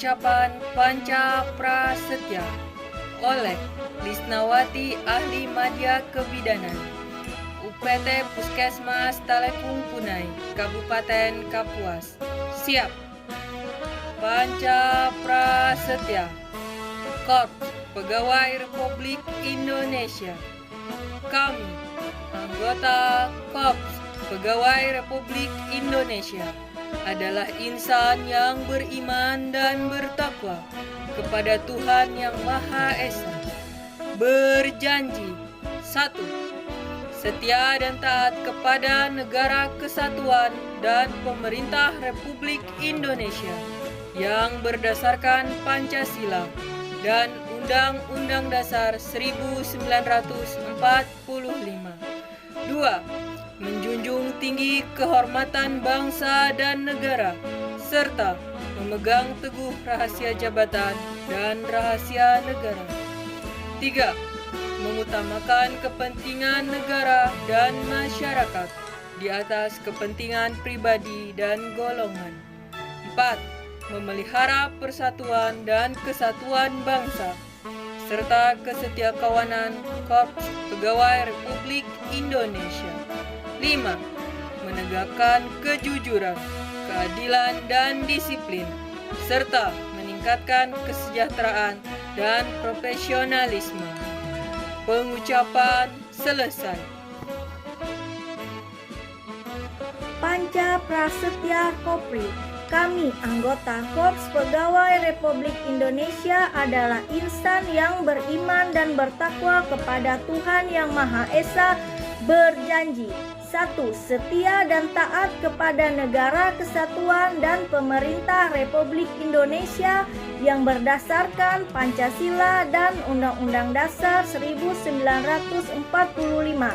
Pengucapan Panca Prasetya oleh Lisnawati Ahli Madya Kebidanan, UPT Puskesmas Talekung Punai, Kabupaten Kapuas. Siap. Panca Prasetya, Korps Pegawai Republik Indonesia. Kami, anggota Korps Pegawai Republik Indonesia, adalah insan yang beriman dan bertakwa kepada Tuhan Yang Maha Esa. Berjanji: 1. Setia dan taat kepada Negara Kesatuan dan Pemerintah Republik Indonesia yang berdasarkan Pancasila dan Undang-Undang Dasar 1945. 2. Menjunjung tinggi kehormatan bangsa dan negara, serta memegang teguh rahasia jabatan dan rahasia negara. 3. Mengutamakan kepentingan negara dan masyarakat di atas kepentingan pribadi dan golongan. 4. Memelihara persatuan dan kesatuan bangsa, serta kesetiakawanan Korps Pegawai Republik Indonesia. 5. Menegakkan kejujuran, keadilan, dan disiplin, serta meningkatkan kesejahteraan dan profesionalisme. Pengucapan selesai. Panca Prasetya Kopri. Kami, anggota Korps Pegawai Republik Indonesia, adalah insan yang beriman dan bertakwa kepada Tuhan Yang Maha Esa. Berjanji: 1. Setia dan taat kepada Negara Kesatuan dan Pemerintah Republik Indonesia yang berdasarkan Pancasila dan Undang-Undang Dasar 1945.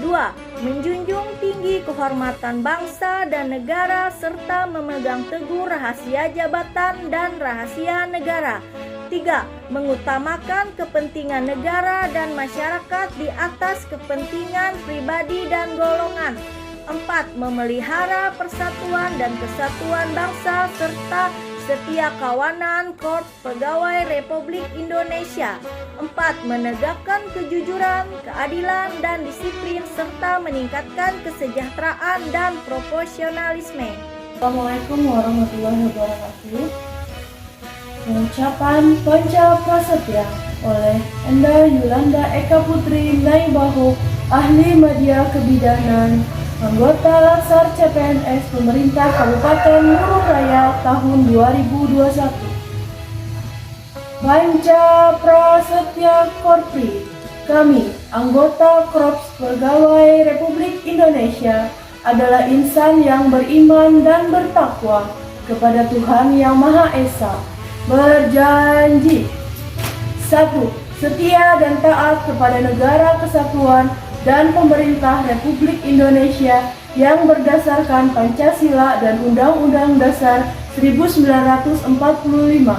2. Menjunjung tinggi kehormatan bangsa dan negara serta memegang teguh rahasia jabatan dan rahasia negara. 3. Mengutamakan kepentingan negara dan masyarakat di atas kepentingan pribadi dan golongan. 4. Memelihara persatuan dan kesatuan bangsa serta setia kawanan Korps Pegawai Republik Indonesia. 4. Menegakkan kejujuran, keadilan, dan disiplin serta meningkatkan kesejahteraan dan profesionalisme. Assalamualaikum warahmatullahi wabarakatuh. Pengucapan Panca Prasetya oleh Enda Yulanda Eka Putri Naibaho, Ahli Madya Kebidanan, anggota Latsar CPNS Pemerintah Kabupaten Murung Raya tahun 2021. Panca Prasetya Korpri. Kami, anggota Korps Pegawai Republik Indonesia, adalah insan yang beriman dan bertakwa kepada Tuhan Yang Maha Esa. Berjanji: 1. Setia dan taat kepada Negara Kesatuan dan Pemerintah Republik Indonesia yang berdasarkan Pancasila dan Undang-Undang Dasar 1945. 2.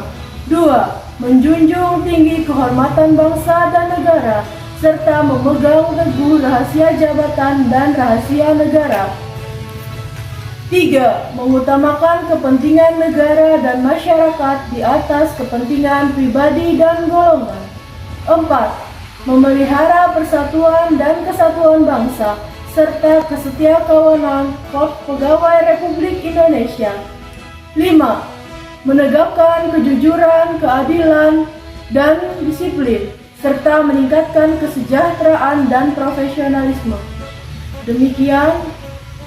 Menjunjung tinggi kehormatan bangsa dan negara, serta memegang teguh rahasia jabatan dan rahasia negara. 3. Mengutamakan kepentingan negara dan masyarakat di atas kepentingan pribadi dan golongan. 4. Memelihara persatuan dan kesatuan bangsa, serta kesetiakawanan Korps Pegawai Republik Indonesia. 5. Menegakkan kejujuran, keadilan, dan disiplin, serta meningkatkan kesejahteraan dan profesionalisme. Demikian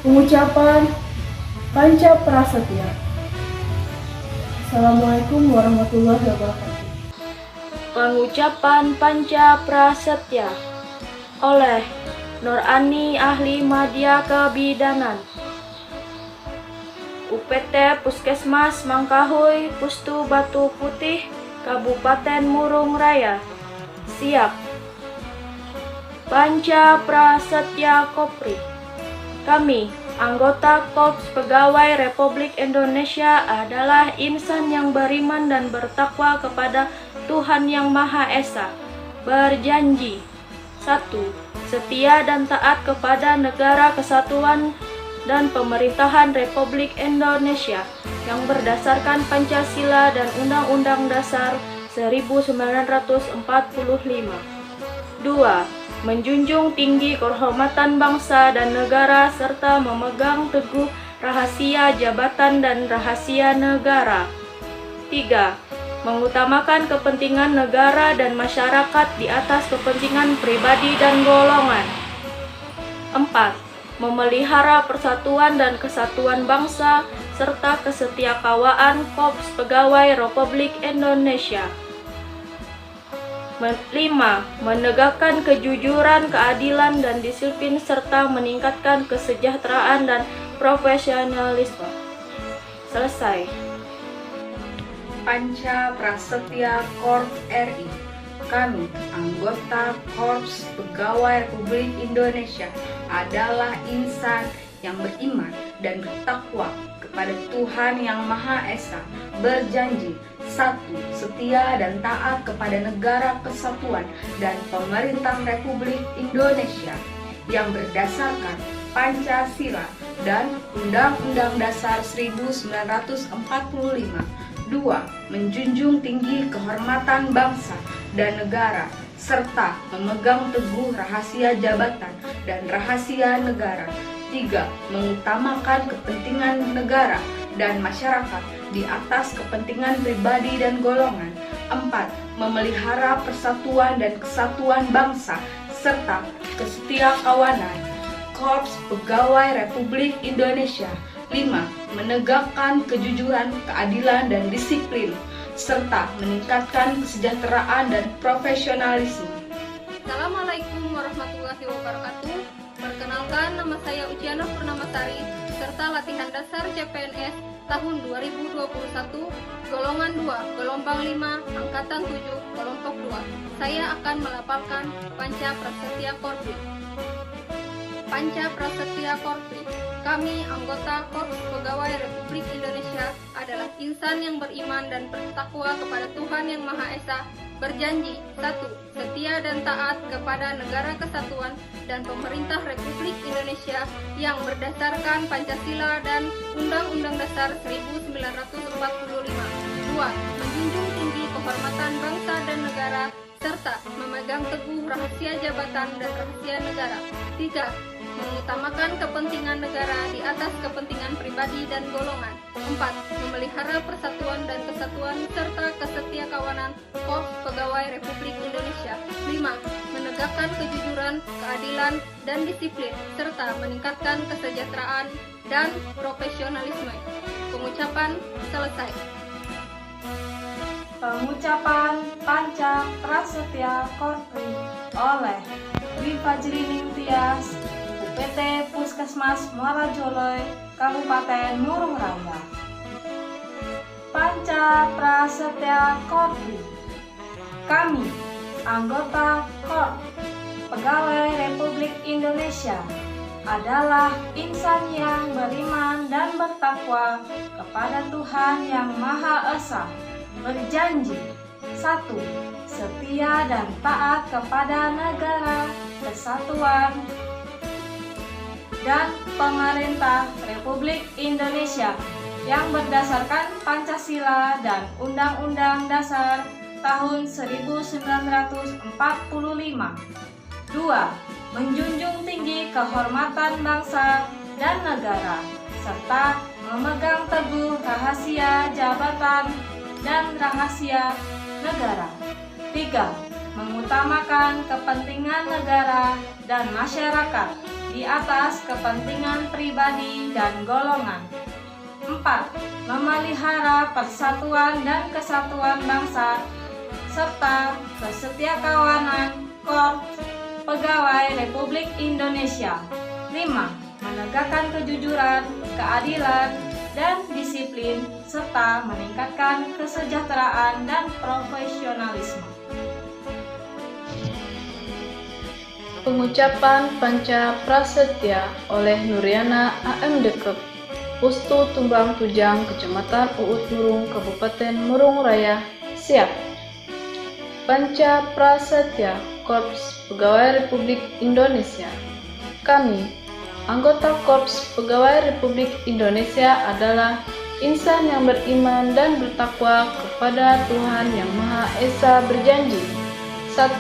pengucapan Panca Prasetya. Assalamualaikum warahmatullahi wabarakatuh. Pengucapan Panca Prasetya oleh Nurani Ahli Madya Kebidanan, UPT Puskesmas Mangkahui, Pustu Batu Putih, Kabupaten Murung Raya. Siap. Panca Prasetya Kopri. Kami, anggota Korps Pegawai Republik Indonesia, adalah insan yang beriman dan bertakwa kepada Tuhan Yang Maha Esa. Berjanji: 1. Setia dan taat kepada Negara Kesatuan dan pemerintahan Republik Indonesia yang berdasarkan Pancasila dan Undang-Undang Dasar 1945. 2. Menjunjung tinggi kehormatan bangsa dan negara serta memegang teguh rahasia jabatan dan rahasia negara. 3. Mengutamakan kepentingan negara dan masyarakat di atas kepentingan pribadi dan golongan. 4. Memelihara persatuan dan kesatuan bangsa serta kesetiakawanan Korps Pegawai Republik Indonesia. 5. Menegakkan kejujuran, keadilan, dan disiplin serta meningkatkan kesejahteraan dan profesionalisme. Selesai. Panca Prasetya Korps RI. Kami, anggota Korps Pegawai Republik Indonesia, adalah insan yang beriman dan bertakwa kepada Tuhan Yang Maha Esa, berjanji 1. Setia dan taat kepada negara kesatuan dan pemerintah Republik Indonesia yang berdasarkan Pancasila dan Undang-Undang Dasar 1945. 2. Menjunjung tinggi kehormatan bangsa dan negara serta memegang teguh rahasia jabatan dan rahasia negara. 3. Mengutamakan kepentingan negara dan masyarakat di atas kepentingan pribadi dan golongan. 4. Memelihara persatuan dan kesatuan bangsa serta kesetiakawanan Korps Pegawai Republik Indonesia. 5. Menegakkan kejujuran, keadilan, dan disiplin, serta meningkatkan kesejahteraan dan profesionalisme. Assalamualaikum warahmatullahi wabarakatuh. Perkenalkan, nama saya Ujiana Purnamasari, peserta latihan dasar CPNS tahun 2021, golongan 2, gelombang 5, angkatan 7, kelompok 2. Saya akan melafalkan Panca Prasetya Korps. Panca Prasetya Korps. Kami, anggota Korps Pegawai Republik Indonesia, adalah insan yang beriman dan bertakwa kepada Tuhan Yang Maha Esa, berjanji 1. Setia dan taat kepada negara kesatuan dan pemerintah Republik Indonesia yang berdasarkan Pancasila dan Undang-Undang Dasar 1945. 2. Menjunjung tinggi kehormatan bangsa dan negara serta memegang teguh rahasia jabatan dan rahasia negara. 3. Mengutamakan kepentingan negara di atas kepentingan pribadi dan golongan. 4. Memelihara persatuan dan kesatuan serta kesetiakawanan Korps Pegawai Republik Indonesia. 5. Menegakkan kejujuran, keadilan, dan disiplin serta meningkatkan kesejahteraan dan profesionalisme. Pengucapan selesai. Pengucapan Panca Prasetya Korps oleh Dwi Fajri Ningtyas, PT Puskesmas Muara Joloy, Kabupaten Murung Raya. Panca Prasetya Korps. Kami, anggota Korps Pegawai Republik Indonesia, adalah insan yang beriman dan bertakwa kepada Tuhan Yang Maha Esa, berjanji 1. Setia dan taat kepada negara, kesatuan, dan pemerintah Republik Indonesia yang berdasarkan Pancasila dan Undang-Undang Dasar tahun 1945. 2. Menjunjung tinggi kehormatan bangsa dan negara serta memegang teguh rahasia jabatan dan rahasia negara. 3. Mengutamakan kepentingan negara dan masyarakat di atas kepentingan pribadi dan golongan. 4. Memelihara persatuan dan kesatuan bangsa serta kesetiakawanan Korps Pegawai Republik Indonesia. 5. Menegakkan kejujuran, keadilan, dan disiplin serta meningkatkan kesejahteraan dan profesionalisme. Pengucapan Panca Prasetya oleh Nuriana AMDK, Pustu Tumbang Tujang, Kecamatan Uut Murung, Kabupaten Murung Raya, siap. Panca Prasetya Korps Pegawai Republik Indonesia. Kami, anggota Korps Pegawai Republik Indonesia adalah insan yang beriman dan bertakwa kepada Tuhan Yang Maha Esa berjanji. 1.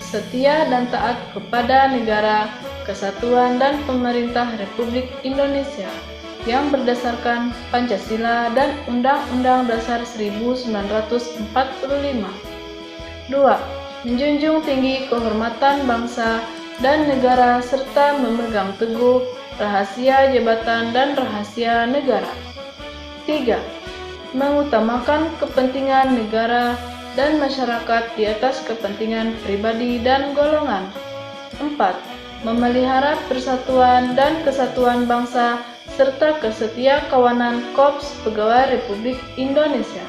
Setia dan taat kepada negara, kesatuan dan pemerintah Republik Indonesia yang berdasarkan Pancasila dan Undang-Undang Dasar 1945. 2. Menjunjung tinggi kehormatan bangsa dan negara serta memegang teguh rahasia jabatan dan rahasia negara. 3. Mengutamakan kepentingan negara dan masyarakat di atas kepentingan pribadi dan golongan. 4. Memelihara persatuan dan kesatuan bangsa serta kesetiakawanan Korps Pegawai Republik Indonesia.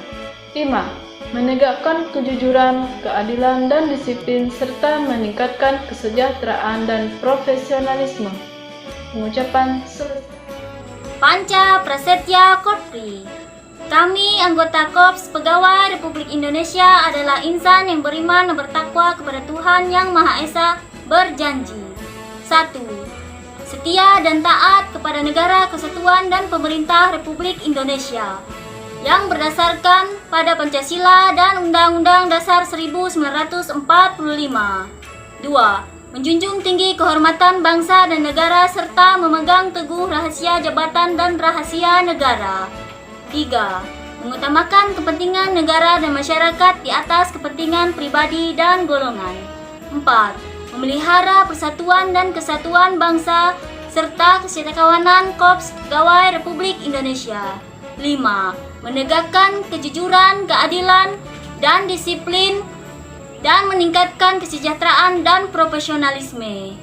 5. Menegakkan kejujuran, keadilan, dan disiplin serta meningkatkan kesejahteraan dan profesionalisme. Pengucapan selesai. Panca Prasetya Kopri. Kami, anggota Korps Pegawai Republik Indonesia, adalah insan yang beriman dan bertakwa kepada Tuhan Yang Maha Esa berjanji. 1. Setia dan taat kepada negara, kesatuan, dan pemerintah Republik Indonesia yang berdasarkan pada Pancasila dan Undang-Undang Dasar 1945. 2. Menjunjung tinggi kehormatan bangsa dan negara serta memegang teguh rahasia jabatan dan rahasia negara. 3. Mengutamakan kepentingan negara dan masyarakat di atas kepentingan pribadi dan golongan. 4. Memelihara persatuan dan kesatuan bangsa serta kesetiakawanan Korps Pegawai Republik Indonesia. 5. Menegakkan kejujuran, keadilan, dan disiplin dan meningkatkan kesejahteraan dan profesionalisme.